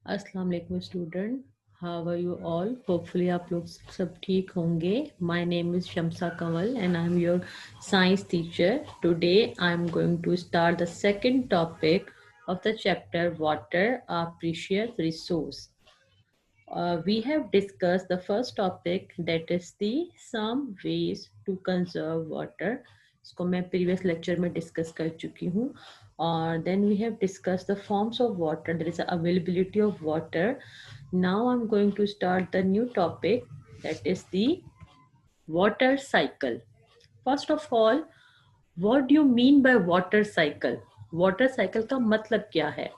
अस्सलाम वालेकुम student, how are you all? Hopefully आप लोग सब ठीक होंगे. My name is Shamsa Kanwal and I am your science teacher. Today I am going to start the second topic of the chapter Water, a Precious Resource. We have discussed the first topic, that is the some ways to conserve water. इसको मैं previous lecture में discuss कर चुकी हूँ. और then we have discussed the forms of water, there is a availability of water. Now I'm going to start the new topic, that is the water cycle. First of all, what do you mean by water cycle? Water cycle का मतलब क्या है?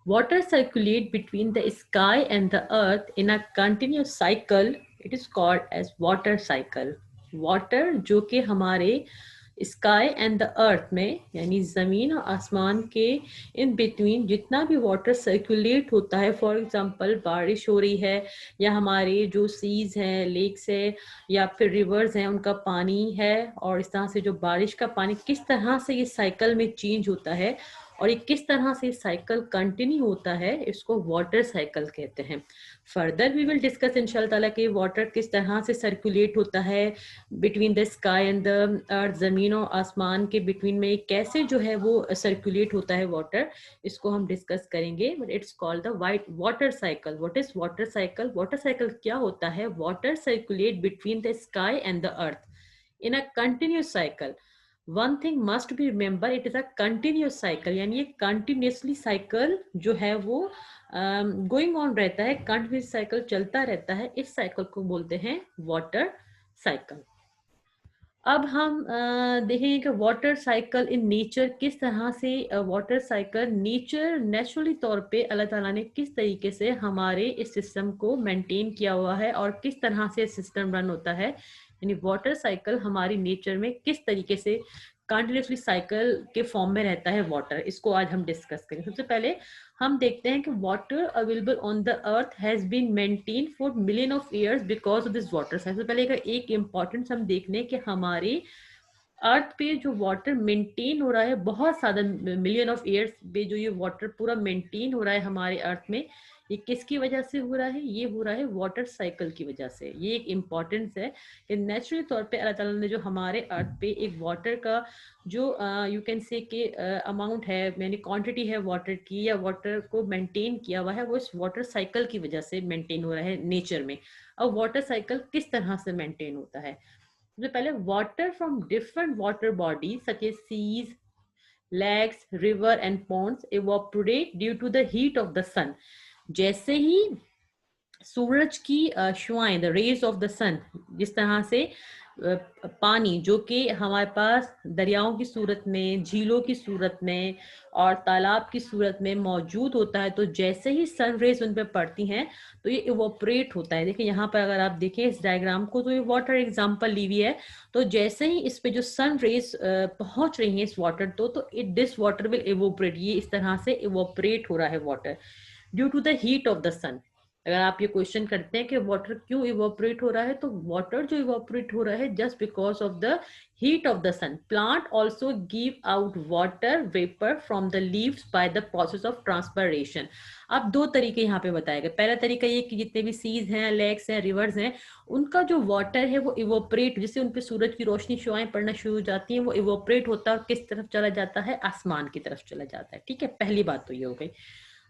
Water circulate between the sky and the earth in a continuous cycle. It is called as water cycle. Water जो कि हमारे sky and the earth में यानी ज़मीन और आसमान के इन बिटवीन जितना भी वाटर सर्कुलेट होता है, फॉर एग्जांपल बारिश हो रही है या हमारे जो सीज हैं, लेक्स है या फिर रिवर्स हैं, उनका पानी है, और इस तरह से जो बारिश का पानी किस तरह से ये साइकिल में चेंज होता है और ये किस तरह से साइकिल कंटिन्यू होता है, इसको वाटर साइकिल कहते हैं. फर्दर वी विल डिस्कस इंशाल्लाह ताला कि वाटर किस तरह से सर्कुलेट होता है between the sky and the earth, जमीन और आसमान के बिटवीन में कैसे जो है वो सर्कुलेट होता है वाटर, इसको हम डिस्कस करेंगे. But it's called the white water cycle. What is water cycle? Water cycle क्या होता है? Water circulate between the sky and the earth in a continuous cycle. One thing must be remember, it is a continuous cycle, यानी ये continuously cycle जो है वो going on रहता है, कंटिन्यूस साइकिल चलता रहता है. इस साइकिल को बोलते हैं वाटर साइकिल. अब हम देखेंगे कि वाटर साइकिल इन नेचर किस तरह से वाटर साइकिल नेचुरली तौर पे अल्लाह ताला ने किस तरीके से हमारे इस सिस्टम को मेंटेन किया हुआ है और किस तरह से सिस्टम रन होता है. यानी वाटर साइकिल हमारी नेचर में किस तरीके से कंटिन्यूसली साइकिल के फॉर्म में रहता है वाटर, इसको आज हम डिस्कस करेंगे. सबसे पहले हम देखते हैं कि water available on the earth has been maintain for million of years because of this water cycle. सबसे पहले एक इम्पॉर्टेंस हम देख लें कि हमारे अर्थ पे जो वाटर मेंटेन हो रहा है बहुत ज्यादा मिलियन ऑफ ईयर्स पे, जो ये वाटर पूरा मेंटेन हो रहा है हमारे अर्थ में, ये किसकी वजह से हो रहा है? ये हो रहा है वाटर साइकिल की वजह से. ये एक इम्पॉर्टेंस है कि नेचुरली तौर पे अल्लाह ताला ने जो हमारे अर्थ पे एक वाटर का जो यू कैन से के अमाउंट है, यानी क्वांटिटी है वाटर की, या वाटर को मेंटेन किया हुआ है, वो इस वाटर साइकिल की वजह से मेंटेन हो रहा है नेचर में. अब वाटर साइकिल किस तरह से मेंटेन होता है? सबसे पहले water from different water bodies such as seas, lakes, river and ponds evaporate due to the heat of the sun. जैसे ही सूरज की शुआएं, the rays of the sun, जिस तरह से पानी जो कि हमारे पास दरियाओं की सूरत में, झीलों की सूरत में और तालाब की सूरत में मौजूद होता है, तो जैसे ही सन रेज उन पर पड़ती हैं तो ये इवोपरेट होता है. देखिए यहाँ पर अगर आप देखें इस डायग्राम को, तो ये वाटर एग्जांपल ली हुई है. तो जैसे ही इस पे जो सन रेज पहुंच रही है इस वाटर तो it this water will evaporate. ये इस तरह से इवोपरेट हो रहा है water due to the heat of the sun. अगर आप ये क्वेश्चन करते हैं कि वाटर क्यों इवोपरेट हो रहा है, तो वाटर जो इवोपरेट हो रहा है just because of the heat of the sun. Plant also give out water vapour from the leaves by the process of transpiration. अब दो तरीके यहाँ पे बताए गए. पहला तरीका ये कि जितने भी सीज हैं, लेक्स हैं, रिवर्स हैं, उनका जो वाटर है वो इवोपरेट, जिससे उन पे सूरज की रोशनी शुआएं पड़ना शुरू हो जाती हैं, वो इवोपरेट होता है और किस तरफ चला जाता है? आसमान की तरफ चला जाता है. ठीक है, पहली बात तो ये हो गई.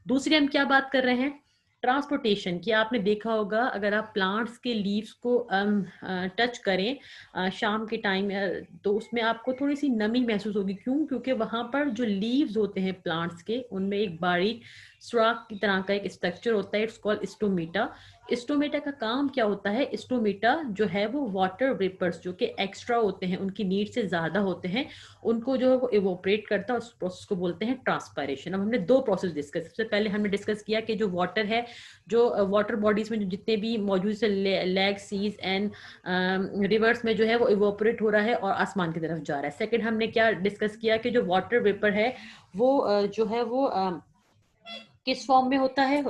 दूसरी हम क्या बात कर रहे हैं? ट्रांसपोर्टेशन की. आपने देखा होगा अगर आप प्लांट्स के लीव्स को टच करें शाम के टाइम, तो उसमें आपको थोड़ी सी नमी महसूस होगी. क्यों? क्योंकि वहां पर जो लीव्स होते हैं प्लांट्स के, उनमें एक बारीक सुराख की तरह का एक स्ट्रक्चर होता है. It's called stomata. स्टोमेटा का काम क्या होता है? स्टोमेटा जो है वो वाटर वेपर्स जो कि एक्स्ट्रा होते हैं, उनकी नीड से ज्यादा होते हैं, उनको जो है वो इवोपरेट करता है. उस प्रोसेस को बोलते हैं ट्रांसपायरेशन. अब हमने दो प्रोसेस डिस्कस. सबसे पहले हमने डिस्कस किया कि जो वाटर है, जो वाटर बॉडीज में जो जितने भी मौजूद से लेक, सीज एंड रिवर्स में जो है वो इवोपरेट हो रहा है और आसमान की तरफ जा रहा है. सेकंड हमने क्या डिस्कस किया कि जो वाटर वेपर है वो जो है वो किस फॉर्म में होता है?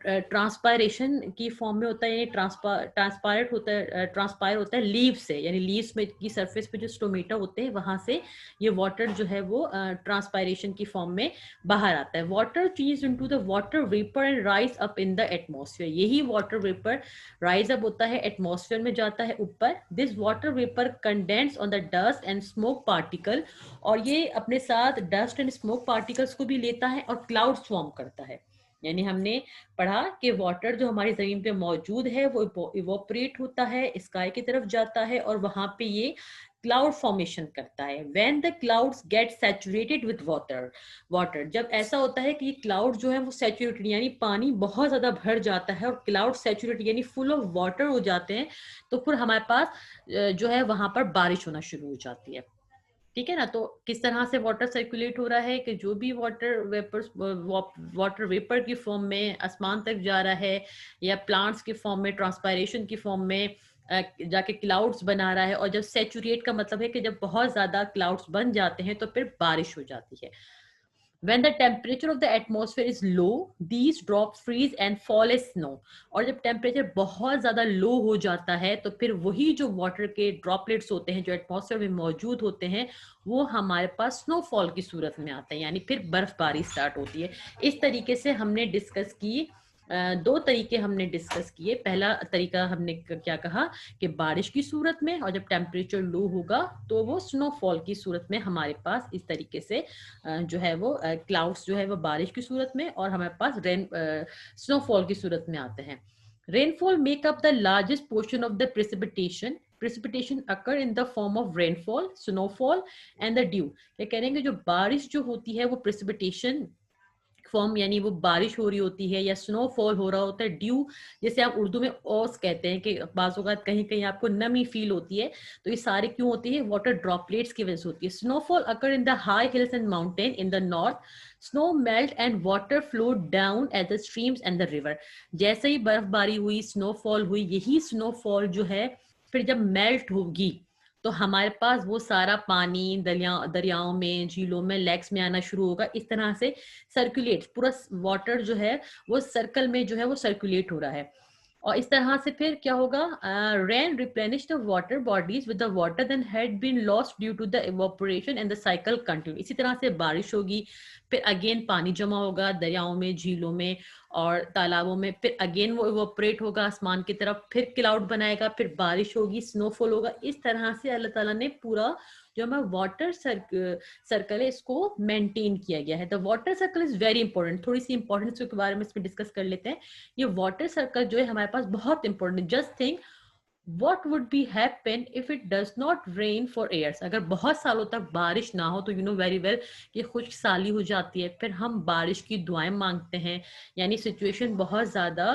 ट्रांसपायरेशन की फॉर्म में होता है, यानी ट्रांसपायरेट होता है, ट्रांसपायर होता है लीव से, यानी लीव्स में की सरफेस पे जो स्टोमेटा होते हैं वहां से ये वाटर जो है वो ट्रांसपायरेशन की फॉर्म में बाहर आता है। Water change into the water vapour and rise up in the atmosphere, यही वाटर वेपर राइज अप होता है, एटमॉस्फेयर में जाता है ऊपर। This water vapour condense on the dust and smoke particle, और ये अपने साथ डस्ट एंड स्मोक पार्टिकल्स को भी लेता है और क्लाउड्स फॉर्म करता है। यानी हमने पढ़ा कि वाटर जो हमारी जमीन पे मौजूद है वो इवोपरेट होता है, स्काई की तरफ जाता है और वहां पे ये क्लाउड फॉर्मेशन करता है। When the clouds gate saturated with water, जब ऐसा होता है कि क्लाउड जो है वो सैचुरेटेड यानी पानी बहुत ज्यादा भर जाता है और क्लाउड सैचुरेटेड यानी फुल ऑफ वाटर हो जाते हैं, तो फिर हमारे पास जो है वहां पर बारिश होना शुरू हो जाती है। ठीक है ना? तो किस तरह से वाटर सर्कुलेट हो रहा है कि जो भी वाटर वेपर की फॉर्म में आसमान तक जा रहा है, या प्लांट्स की फॉर्म में, ट्रांसपायरेशन की फॉर्म में जाके क्लाउड्स बना रहा है, और जब सेचुरेट का मतलब है कि जब बहुत ज्यादा क्लाउड्स बन जाते हैं तो फिर बारिश हो जाती है। When the temperature of the atmosphere is low, these drops freeze and fall as snow. और जब टेम्परेचर बहुत ज्यादा लो हो जाता है तो फिर वही जो वाटर के ड्रॉपलेट्स होते हैं जो एटमॉस्फेयर में मौजूद होते हैं वो हमारे पास स्नोफॉल की सूरत में आते हैं, यानी फिर बर्फबारी स्टार्ट होती है। इस तरीके से हमने डिस्कस की, दो तरीके हमने डिस्कस किए। पहला तरीका हमने क्या कहा कि बारिश की सूरत में, और जब टेम्परेचर लो होगा तो वो स्नोफॉल की सूरत में हमारे पास इस तरीके से जो है वो क्लाउड्स जो है वो बारिश की सूरत में और हमारे पास स्नोफॉल की सूरत में आते हैं। Rainfall make up the largest portion of the precipitation occur in the form of rainfall, snowfall and the due. ये कह रहे हैं कि जो बारिश जो होती है वो प्रेसिपिटेशन फॉर्म यानी वो बारिश हो रही होती है या स्नोफॉल हो रहा होता है, ड्यू जैसे आप उर्दू में ओस कहते हैं कि बाज़ कहीं कहीं आपको नमी फील होती है, तो ये सारे क्यों होती है? वाटर ड्रॉपलेट्स की वजह से होती है। Snowfall occur in the high heels and mountain in the north, snow melt and water flow down at the streams and the river. जैसे ही बर्फबारी हुई, स्नोफॉल हुई, यही स्नोफॉल जो है फिर जब मेल्ट होगी तो हमारे पास वो सारा पानी दरियाओं में, झीलों में, लेक्स में आना शुरू होगा। इस तरह से सर्कुलेट, पूरा वाटर जो है वो सर्कल में जो है वो सर्कुलेट हो रहा है। और इस तरह से फिर क्या होगा? Rain replenish the water bodies with the water then had been lost due to the evaporation and the cycle continue. इसी तरह से बारिश होगी, फिर अगेन पानी जमा होगा दरियाओं में, झीलों में और तालाबों में, फिर अगेन वो इवोपरेट होगा आसमान की तरफ, फिर क्लाउड बनाएगा, फिर बारिश होगी, स्नोफॉल होगा। इस तरह से अल्लाह ताला ने पूरा जो हमारा वाटर सर्कल है इसको मेंटेन किया गया है। The water circle is very important. थोड़ी सी इंपॉर्टेंस के बारे में इसमें डिस्कस कर लेते हैं। ये वाटर सर्कल जो है हमारे पास बहुत important. Just think what would be happen if it does not rain for years? अगर बहुत सालों तक बारिश ना हो तो you know very well कि खुश्क साली हो जाती है, फिर हम बारिश की दुआएं मांगते हैं, यानी सिचुएशन बहुत ज्यादा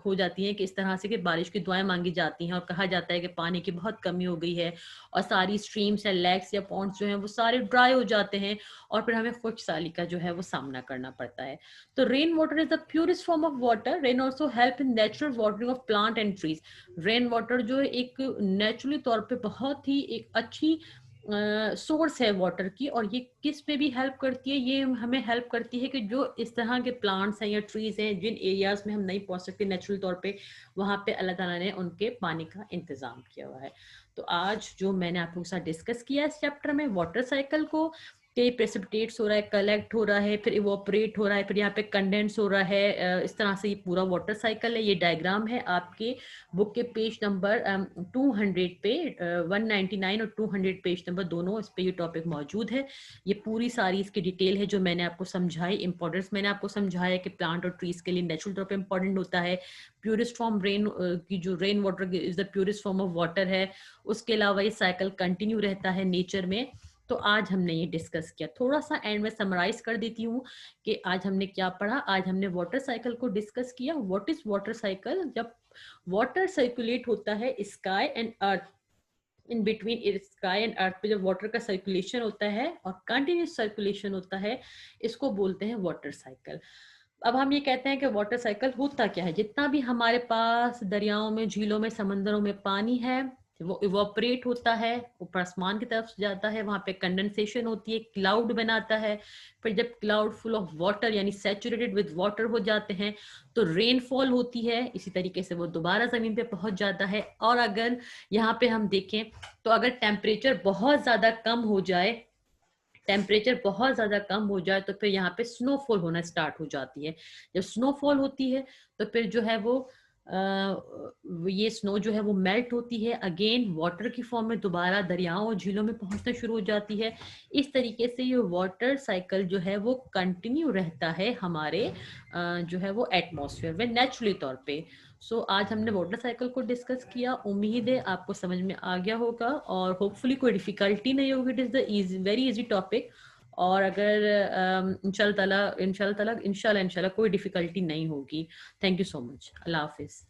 हो जाती है कि इस तरह से कि बारिश की दुआएं मांगी जाती हैं और कहा जाता है कि पानी की बहुत कमी हो गई है और सारी स्ट्रीम्स या लेक्स या पॉन्ड्स जो हैं वो सारे ड्राई हो जाते हैं और फिर हमें खुश्क साली का जो है वो सामना करना पड़ता है। तो rain water is the purest form of water. Rain also help in natural watering of plant and trees. Rain water जो है एक नेचुरली तौर पे बहुत ही एक अच्छी सोर्स है वाटर की, और ये किस पे भी हेल्प करती है? ये हमें हेल्प करती है कि जो इस तरह के प्लांट्स हैं या ट्रीज हैं जिन एरियाज में हम नहीं पहुंच सकते नेचुरल तौर पे, वहां पे अल्लाह ताला ने उनके पानी का इंतजाम किया हुआ है। तो आज जो मैंने आप लोगों के साथ डिस्कस किया इस चैप्टर में वाटर साइकिल को, कि प्रेसिपिटेट्स हो रहा है, कलेक्ट हो रहा है, फिर इवोपरेट हो रहा है, फिर यहाँ पे कंडेंस हो रहा है, इस तरह से ये पूरा वाटर साइकिल है। ये डायग्राम है आपके बुक के पेज नंबर 200 पे, 199 और 200 पेज नंबर दोनों इस पे ये टॉपिक मौजूद है। ये पूरी सारी इसकी डिटेल है जो मैंने आपको समझाई। इंपॉर्टेंस मैंने आपको समझाया कि प्लांट और ट्रीज के लिए नेचुरल तौर पे इंपॉर्टेंट होता है। प्योरेस्ट फॉर्म रेन की जो rain water is the purest form of water है। उसके अलावा ये साइकिल कंटिन्यू रहता है नेचर में। तो आज हमने ये डिस्कस किया। थोड़ा सा एंड में समराइज कर देती हूँ कि आज हमने क्या पढ़ा। आज हमने वाटर साइकिल को डिस्कस किया। What is water cycle? जब वाटर सर्कुलेट होता है sky and earth, in between sky and earth पे जब वाटर का सर्कुलेशन होता है और कंटिन्यूस सर्कुलेशन होता है, इसको बोलते हैं वाटर साइकिल। अब हम ये कहते हैं कि वाटर साइकिल होता क्या है? जितना भी हमारे पास दरियाओं में, झीलों में, समंदरों में पानी है, वो इवोपरेट होता है, ऊपर आसमान की तरफ जाता है, वहां पे कंडेंसेशन होती है, क्लाउड बनाता है। फिर जब क्लाउड फुल ऑफ वाटर यानी सैचुरेटेड विद वाटर हो जाते हैं तो रेनफॉल होती है, इसी तरीके से वो दोबारा जमीन पे पहुंच जाता है। और अगर यहाँ पे हम देखें तो अगर टेम्परेचर बहुत ज्यादा कम हो जाए, टेम्परेचर बहुत ज्यादा कम हो जाए तो फिर यहाँ पे स्नोफॉल होना स्टार्ट हो जाती है। जब स्नोफॉल होती है तो फिर जो है वो ये स्नो जो है वो मेल्ट होती है, अगेन वाटर की फॉर्म में दोबारा दरियाओं और झीलों में पहुंचना शुरू हो जाती है। इस तरीके से ये वाटर साइकिल जो है वो कंटिन्यू रहता है हमारे जो है वो एटमॉस्फेयर में नेचुरली तौर पे। आज हमने वाटर साइकिल को डिस्कस किया, उम्मीद है आपको समझ में आ गया होगा और होपफुली कोई डिफिकल्टी नहीं होगी। It is the very easy topic. और अगर इंशाल्लाह ताला कोई डिफिकल्टी नहीं होगी। Thank you so much. Allah Hafiz.